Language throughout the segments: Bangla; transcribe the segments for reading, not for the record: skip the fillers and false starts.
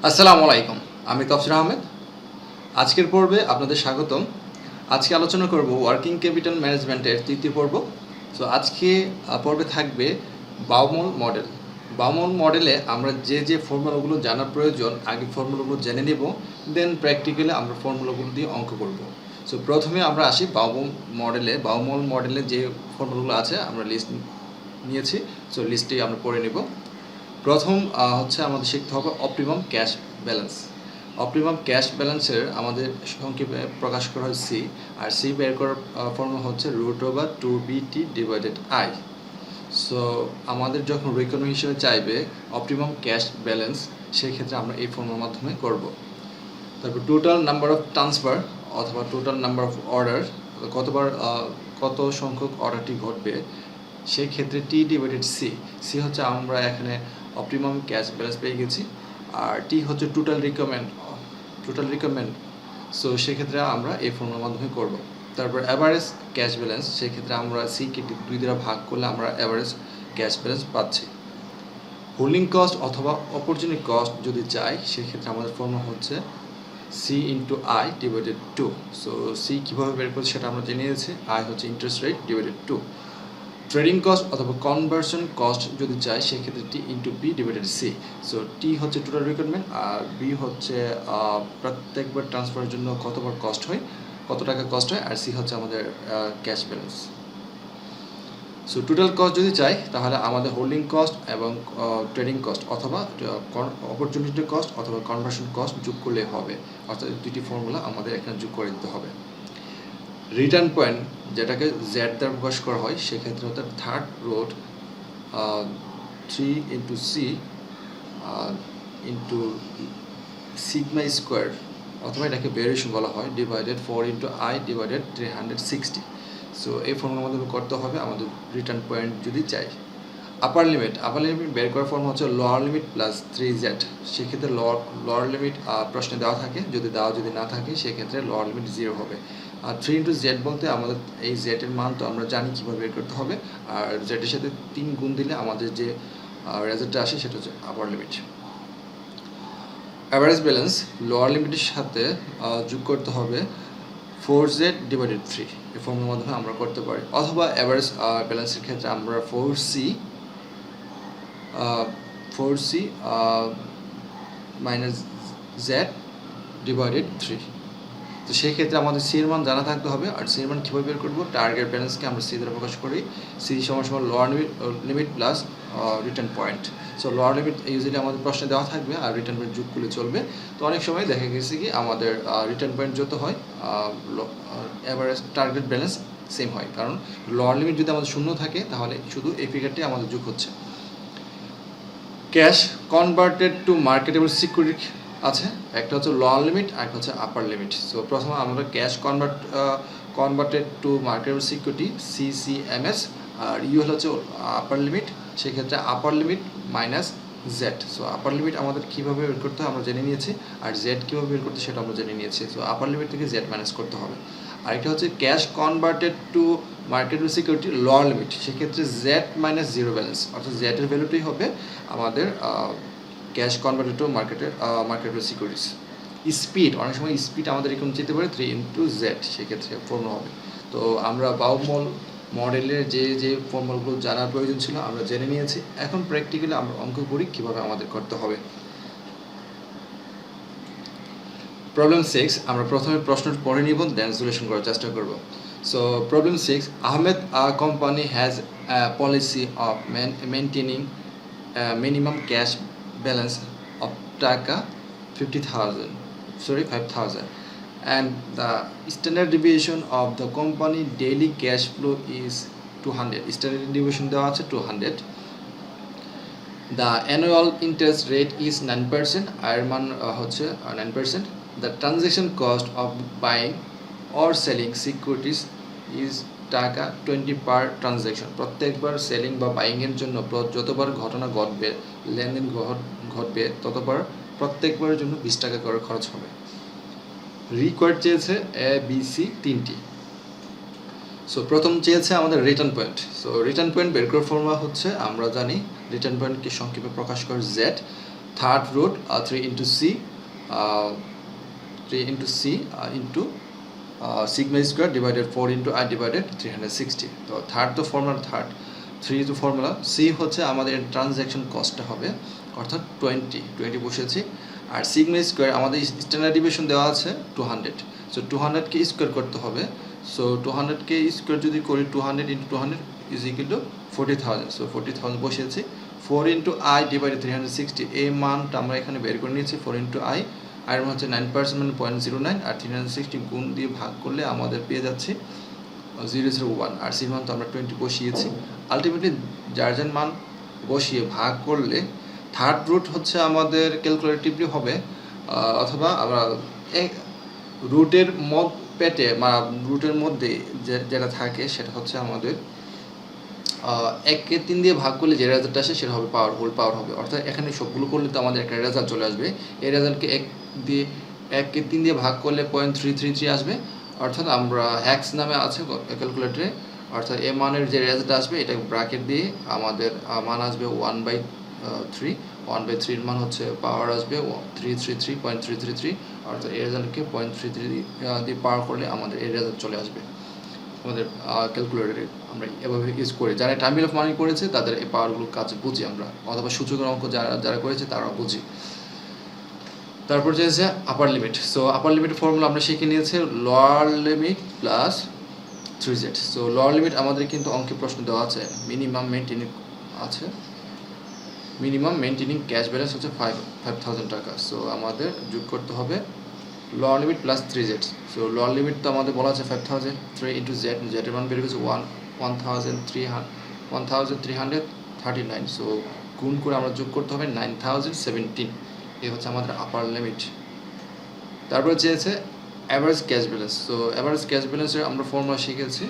আসসালামু আলাইকুম। আমি তফসির আহমেদ। আজকের পর্বে আপনাদের স্বাগতম। আজকে আলোচনা করব ওয়ার্কিং ক্যাপিটাল ম্যানেজমেন্টের তৃতীয় পর্ব। সো আজকে পর্বে থাকবে বাউমল মডেল। বাউমল মডেলে আমরা যে ফর্মুলাগুলো জানা প্রয়োজন আগে ফর্মুলাগুলো জেনে নেব, দেন প্র্যাকটিক্যালি আমরা ফর্মুলাগুলো দিয়ে অঙ্ক করব। সো প্রথমে আমরা আসি বাউমল মডেলে যে ফর্মুলাগুলো আছে আমরা লিস্ট নিয়েছি। সো লিস্টটি আমরা পড়ে নেব। প্রথম হচ্ছে আমাদের শিখতে হবে optimum cash balance. Optimum cash ব্যালেন্সের আমাদের সংক্ষেপে প্রকাশ করা হয় সি, আর সি বের করার ফর্মুলা হচ্ছে √2BT/I। সো আমাদের যখন রিকোয়ারমেন্ট হিসেবে চাইবে অপটিমাম ক্যাশ ব্যালেন্স, সেক্ষেত্রে আমরা এই ফর্মুলার মাধ্যমে করব। তারপর টোটাল নাম্বার অফ ট্রান্সফার অথবা টোটাল নাম্বার অফ অর্ডার, কত সংখ্যক অর্ডারটি ঘটবে, সেই ক্ষেত্রে T/C। সি হচ্ছে আমরা এখানে অপটিমাম ক্যাশ ব্যালেন্স পেয়ে গেছি, আর টি হচ্ছে টোটাল রিকোয়ারমেন্ট। সো সেক্ষেত্রে আমরা এই ফর্মুলার মাধ্যমে করব। তারপর অ্যাভারেজ ক্যাশ ব্যালেন্স, সেক্ষেত্রে আমরা সিকে 2 দ্বারা ভাগ করলে আমরা অ্যাভারেজ ক্যাশ ব্যালেন্স পাচ্ছি। হোল্ডিং কস্ট অথবা অপরচুনিটি কস্ট যদি চাই, সেক্ষেত্রে আমাদের ফর্মুলা হচ্ছে C/I/2। সো সি কীভাবে বের করছে সেটা আমরা জেনে নিয়েছি। আই হচ্ছে ইন্টারেস্ট রেট /2। ট্রেডিং কস্ট অথবা কনভার্সন কস্ট যদি চাই, সেক্ষেত্রে T/B/C। সো টি হচ্ছে টোটাল রিকোয়ারমেন্ট, আর বি হচ্ছে প্রত্যেকবার ট্রান্সফারের জন্য কতবার কস্ট হয়, কত টাকা কস্ট হয়, আর সি হচ্ছে আমাদের cash balance. So total cost যদি চাই, তাহলে আমাদের হোল্ডিং কস্ট এবং ট্রেডিং কস্ট অথবা অপরচুনিটি কস্ট অথবা কনভার্সন কস্ট যোগ করলে হবে, অর্থাৎ দুটি ফর্মুলা আমাদের এখানে যোগ করে দিতে হবে। রিটার্ন পয়েন্ট, যেটাকে জেড দ্বারা প্রকাশ করা হয়, সেক্ষেত্রে হচ্ছে third road 3 × C into sigma square, অথবা এটাকে ভেরিয়েশন বলা হয়, ডিভাইডেড 4 × I/360। সো এই ফর্মুলার মাধ্যমে করতে হবে আমাদের রিটার্ন পয়েন্ট যদি চাই। আপার লিমিট বের করার ফর্ম হচ্ছে লোয়ার লিমিট প্লাস 3Z। সেক্ষেত্রে লোয়ার লিমিট প্রশ্নে দেওয়া থাকে, যদি না থাকে সেক্ষেত্রে লোয়ার লিমিট 0 হবে। আর 3 × Z বলতে আমাদের এই জেডের মান তো আমরা জানি কীভাবে বের করতে হবে, আর জেডের সাথে 3 গুণ দিলে আমাদের যে রেজাল্টটা আসে সেটা হচ্ছে upper limit. Average balance lower লিমিটের সাথে যোগ করতে হবে 4Z/3। এই ফর্মুলার মাধ্যমে আমরা করতে পারি, অথবা অ্যাভারেজ ব্যালেন্সের ক্ষেত্রে আমরা 4C - Z/3। তো সেই ক্ষেত্রে আমাদের সি এর মান জানা থাকতে হবে। আর সি এর মান কীভাবে বের করবো, টার্গেট ব্যালেন্সকে আমরা সি দ্বারা প্রকাশ করি। সি সমান lower limit plus return point. So lower limit usually আমাদের প্রশ্নে দেওয়া থাকবে, আর রিটার্ন পয়েন্ট যোগ করলে চলবে। তো অনেক সময় দেখা গেছে কি আমাদের রিটার্ন পয়েন্ট যত হয়, অ্যাভারেজ টার্গেট ব্যালেন্স সেম হয়, কারণ লোয়ার লিমিট যদি আমাদের 0 থাকে, তাহলে শুধু এই ফিগারটি আমাদের যোগ হচ্ছে। Cash converted to marketable security আছে, একটা হচ্ছে লোয়ার লিমিট আর একটা হচ্ছে আপার লিমিট। সো প্রথমে আমরা cash converted to marketable security CCMS, আর ইউ হচ্ছে আপার লিমিট। সেক্ষেত্রে upper limit minus Z. So upper limit আমাদের কীভাবে বের করতে হয় আমরা জেনে নিয়েছি, আর জেড কীভাবে বের করতে সেটা আমরা জেনে নিয়েছি। সো আপার লিমিট থেকে জেড মাইনাস করতে হবে। আরেকটা হচ্ছে cash converted to marketable security lower limit, সেক্ষেত্রে Z-0 ব্যালেন্স, অর্থাৎ জেডের ভ্যালুটাই হবে আমাদের cash converted to marketable securities. Speed, অনেক সময় স্পিড আমাদের এরকম যেতে পারে 3 × Z, সেক্ষেত্রে ফর্মুলা হবে। তো আমরা বাউমল মডেলের যে ফর্মুলাগুলো জানার প্রয়োজন ছিল আমরা জেনে নিয়েছি। এখন প্র্যাকটিক্যালি আমরা অঙ্ক করি কীভাবে আমাদের করতে হবে। প্রবলেম 6, আমরা প্রথমে প্রশ্নটা পড়ে নিব, দেন সলিউশন করার চেষ্টা করব। So problem 6, Ahmed company has a policy of maintaining a minimum cash balance of taka 5,000, and the standard deviation of the company daily cash flow is 200. Standard deviation দেওয়া আছে 200. The annual interest rate is 9%, এর মান হচ্ছে 9%. The transaction cost of buying or selling securities is টাকা 20 পার ট্রানজ্যাকশন। প্রত্যেকবার সেলিং বা বাইংয়ের জন্য যতবার ঘটনা ঘটবে, লেনদেন ঘটবে, ততবার প্রত্যেকবারের জন্য 20 টাকা করে খরচ হবে। রিকোয়ার্ড চেয়েছে ABC 3টি। সো প্রথম চেয়েছে আমাদের return point. So return point বের করার ফর্মুলা হচ্ছে আমরা জানি রিটার্ন পয়েন্টকে সংক্ষেপে প্রকাশ করে Z। Third root 3 into C 3 into C into sigma square divided 4 into I divided 360। তো থার্ড তো ফর্মুলা থার্ড, 3 তো ফর্মুলা, সি হচ্ছে আমাদের ট্রানজ্যাকশন কস্টটা হবে, অর্থাৎ 20 বসেছি। আর সিগমা স্কোয়ার আমাদের স্ট্যান্ডার্ড ডিভিয়েশন দেওয়া আছে 200, সো 200কে স্কোয়ার করতে হবে। সো 200কে স্কোয়ার যদি করি 200 into 200 is equal two 40,000, so 40,000 বসিয়েছি। 4 ইন্টু আই ডিভাইডেড 360, এই মানটা আমরা এখানে বের করে নিয়েছি। 4 ইন্টু আই, আর হচ্ছে 9% মানে 0.09, আর 360 গুণ দিয়ে ভাগ করলে আমাদের পেয়ে যাচ্ছে 001, আর সি মান তো আমরা 20 বসিয়েছি। আলটিমেটলি যার যার মান বসিয়ে ভাগ করলে থার্ড রুট হচ্ছে আমাদের ক্যালকুলেটিভলি হবে, অথবা আমরা রুটের পেটে বা রুটের মধ্যে যেটা থাকে সেটা হচ্ছে আমাদের 1কে 3 দিয়ে ভাগ করলে যে রেজাল্টটা আসে সেটা হবে হোল পাওয়ার হবে। অর্থাৎ এখানে সবগুলো করলে তো আমাদের একটা রেজাল্ট চলে আসবে। এই রেজাল্টকে 1কে 3 দিয়ে ভাগ করলে 0.333 আসবে। অর্থাৎ আমরা হ্যাক্স নামে আছে ক্যালকুলেটরে, অর্থাৎ এ মানের যে রেজাল্ট আসবে এটা ব্র্যাকেট দিয়ে আমাদের মান আসবে 1/3। 1/3 মান হচ্ছে পাওয়ার আসবে 333.333, অর্থাৎ এই রেজাল্টকে 0.33 দিয়ে পাওয়ার করলে আমাদের এই রেজাল্ট চলে আসবে আমাদের ক্যালকুলেটরে। আমরা এভাবে ইউজ করি, যারা টার্মিনাল অফ মানি করেছে তাদের এই পাওয়ারগুলোর কাজ বুঝি আমরা, অথবা সূচকের অঙ্ক যারা করেছে তারাও বুঝি। তারপর চেয়েছে আপার লিমিট। সো আপার লিমিটের ফর্মুলা আমরা শিখে নিয়েছি lower limit plus 3z। So lower limit আমাদের কিন্তু অঙ্কে প্রশ্ন দেওয়া আছে, মিনিমাম মেনটেনিং ক্যাশ ব্যালেন্স হচ্ছে 5,000 টাকা। সো আমাদের যোগ করতে হবে lower limit plus 3z। So lower limit তো আমাদের বলা আছে 5,000, 3 ইন্টু জেডের মান বের হয়েছে 1,339। সো গুণ করে আমরা যোগ করতে হবে 9,017। এই হচ্ছে আমাদের আপার লিমিট। তারপরে চেয়েছে average cash balance. So average cash ব্যালেন্সের আমরা ফর্মুলা শিখেছি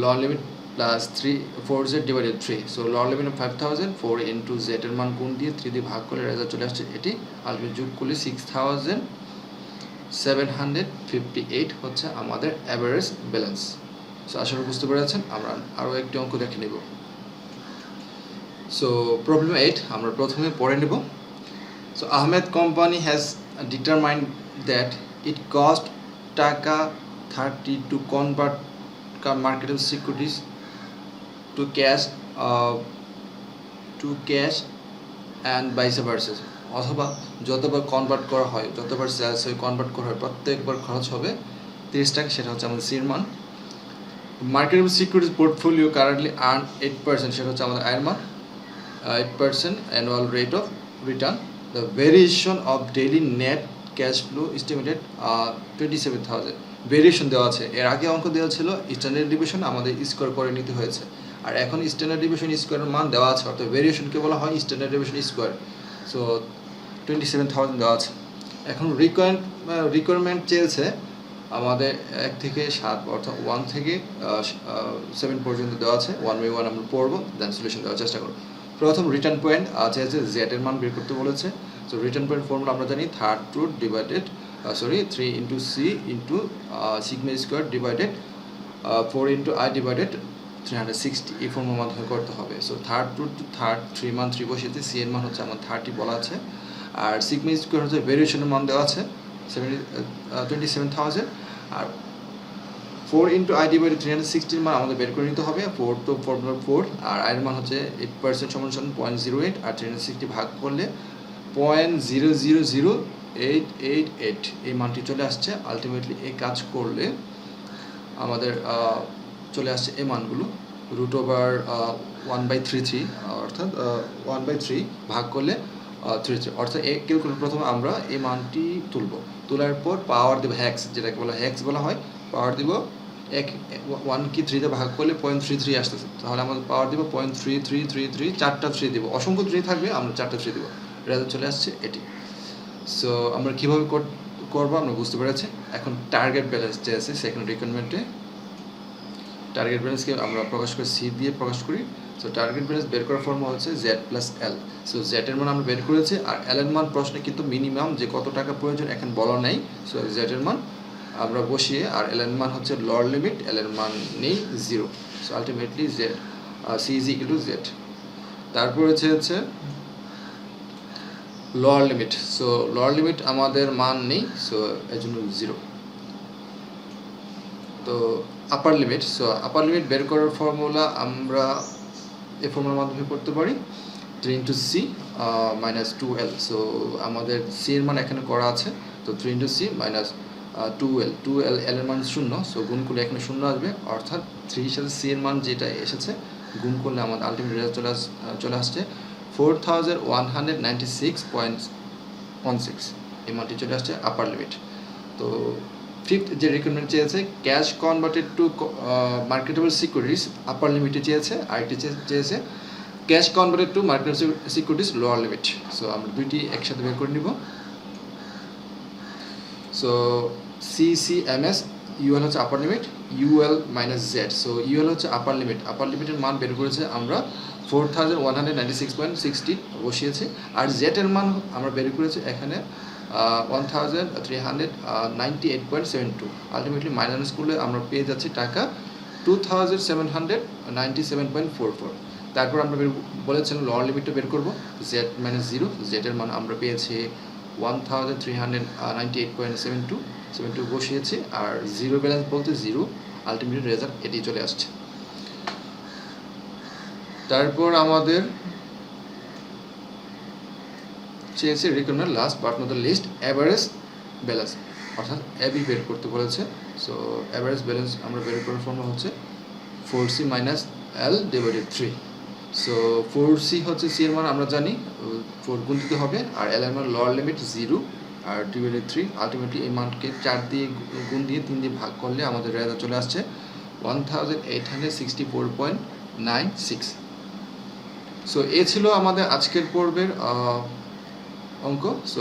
lower limit plus 4z divided 3। So lower limit 5,000, 4 into জেডের মান গুণ দিয়ে 3 দিয়ে ভাগ করলে রেজাল্ট চলে আসছে এটি। আলটিমেট যোগ করলে 6,758 হচ্ছে আমাদের অ্যাভারেজ ব্যালেন্স। সো আশা করি বুঝতে পেরেছেন। আমরা আরও একটি অঙ্ক দেখে নেব। সো প্রবলেম 8 আমরা প্রথমে পড়ে নেব। So Ahmed company has determined that it cost Taka 30 to convert marketable securities to cash and vice versa. অথবা যতবার কনভার্ট করা হয়, যতবার সেলস হয়ে কনভার্ট করা হয়, প্রত্যেকবার খরচ হবে 30 টাকা। সেটা হচ্ছে আমাদের সির মান। Marketable securities portfolio currently earn 8%, সেটা হচ্ছে আমাদের আয়ের মান 8% annual rate of return. The variation of daily net cash flow estimated 27,000. Variation দেওয়া আছে, এর আগে অঙ্ক দেওয়া ছিল স্ট্যান্ডার্ড ডিভিশন, আমাদের স্কোয়ার করে নিতে হয়েছে। আর এখন স্ট্যান্ডার্ড ডিভিশন স্কোয়ারের মান দেওয়া আছে, অর্থাৎ ভেরিয়েশনকে বলা হয় স্ট্যান্ডার্ড ডিভিশন স্কোয়ার। সো 27,000 দেওয়া আছে। এখন রিকোয়ারমেন্ট চেয়েছে আমাদের 1 থেকে 7, অর্থাৎ 1 থেকে 7 পর্যন্ত দেওয়া আছে। 1 by 1 আমরা পড়বো, দেন সলিউশন দেওয়ার চেষ্টা করবো। প্রথম রিটার্ন পয়েন্ট আছে জেডের মান বের করতে বলেছে। সো রিটার্ন পয়েন্ট ফর্মুলা আমরা জানি third root divided 3 into C into sigma square divided 4 into I divided 360, এই ফর্মুলার মাধ্যমে করতে হবে। So third root to third 3 মান 3 বসিয়েছে, সি এর মান হচ্ছে আমার 30 বলা আছে, আর সিগমা স্কোয়ার হচ্ছে ভেরিয়েশনের মান দেওয়া আছে 27,000, আর 4 ইন্টু আই ডিভাইডেড 360 মান আমাদের বের করে নিতে হবে। 4 তো ফর্মুলা 4, আর আয়ের মান হচ্ছে 8% সমান 0.08, আর 360 ভাগ করলে 0.000888 এই মানটি চলে আসছে। আলটিমেটলি এই কাজ করলে আমাদের চলে আসছে এই মানগুলো রুট ওভার 1/33, অর্থাৎ 1/3 ভাগ করলে 33, অর্থাৎ এই ক্যালকুলেটর প্রথমে আমরা এই মানটি তোলার পর পাওয়ার দেবো হ্যাক্স, যেটাকে হ্যাক্স বলা হয়। পাওয়ার দিব 1 কি 3 তে ভাগ করলে 0.33 আসতেছে, তাহলে আমাদের পাওয়ার দিব 0.3333, 4টা 3 দেবো, অসংখ্য 3 থাকবে, আমরা 4টা 3 দেবো, রেজাল্ট চলে আসছে এটি। সো আমরা কীভাবে করবো আমরা বুঝতে পেরেছি। এখন টার্গেট ব্যালেন্স যে আছে সেকেন্ড রিকোয়ারমেন্টে টার্গেট ব্যালেন্সকে আমরা প্রকাশ করি সি দিয়ে প্রকাশ করি। সো টার্গেট ব্যালেন্স বের করার ফর্মুলা হচ্ছে জেড প্লাস এল। সো জেডের মান আমরা বের করেছি, আর এল এর মান প্রশ্নে কিন্তু মিনিমাম যে কত টাকা প্রয়োজন এখন বলা নেই। সো জেডের মান আমরা বসিয়ে, আর এল এর মান হচ্ছে লোয়ার লিমিট, এল এর মান নেই 0। So ultimately Z C is equal to Z. তারপর হচ্ছে lower limit, so lower limit আমাদের মান নেই, সো এর জন্য 0। তো upper limit, so upper limit বের করার ফর্মুলা আমরা এই ফর্মুলার মাধ্যমে করতে পারি 3 into C minus 2L। So আমাদের সি এর মান এখানে করা আছে, তো 3 ইন্টু সি মাইনাস 2L, এল এর মান 0, সো গুণ করলে এখানে 0 আসবে, অর্থাৎ 3 সাথে সি এর মান যেটা এসেছে গুণ করলে আমাদের আলটিমেট রেজাল্ট চলে আসছে 4196.16, এই মানটি চলে আসছে আপার লিমিট। তো ফিফথ যে রিকোয়ারমেন্ট চেয়েছে cash converted to marketable securities, upper লিমিটে চেয়েছে, আরেকটি চেয়েছে cash converted to marketable securities lower limit. So আমরা দুইটি একসাথে বের করে নিব। সো সিসিএমএস ইউএল হচ্ছে upper limit, UL minus Z, so UL হচ্ছে আপার লিমিট, আপার লিমিটের মান বের করেছে আমরা 4196.60 বসিয়েছি, আর জেড এর মান আমরা বের করেছি এখানে 1398.72, আলটিমেটলি মাইনাস করলে আমরা পেয়ে যাচ্ছি টাকা 2797.44। তারপর আমরা বলেছিলাম লোয়ার লিমিটটা বের করবো, জেড মাইনাস 0, জেড এর মান আমরা পেয়েছি 1398.72 বসিয়েছি, আর জিরো ব্যালেন্স বলতে 0, আলটিমেট রেজাল্ট এটি চলে আসছে। তারপর আমাদের চেয়েছে requirement last but not the least average balance, অর্থাৎ অ্যাবি বের করতে বলেছে। সো অ্যাভারেজ ব্যালেন্স আমরা বের করার ফর্মুলা হচ্ছে 4C minus L divided 3। So 4C হচ্ছে সি এর মান আমরা জানি 4 গুণ দিতে হবে, আর L এর মান লোয়ার লিমিট 0 আর ডিভাইডেড 3, আলটিমেটলি এই মানকে 4 দিয়ে গুণ দিয়ে 3 দিয়ে ভাগ করলে আমাদের রেজাল্ট চলে আসছে 1864.96। সো এ ছিল আমাদের আজকের পর্বের অঙ্ক। সো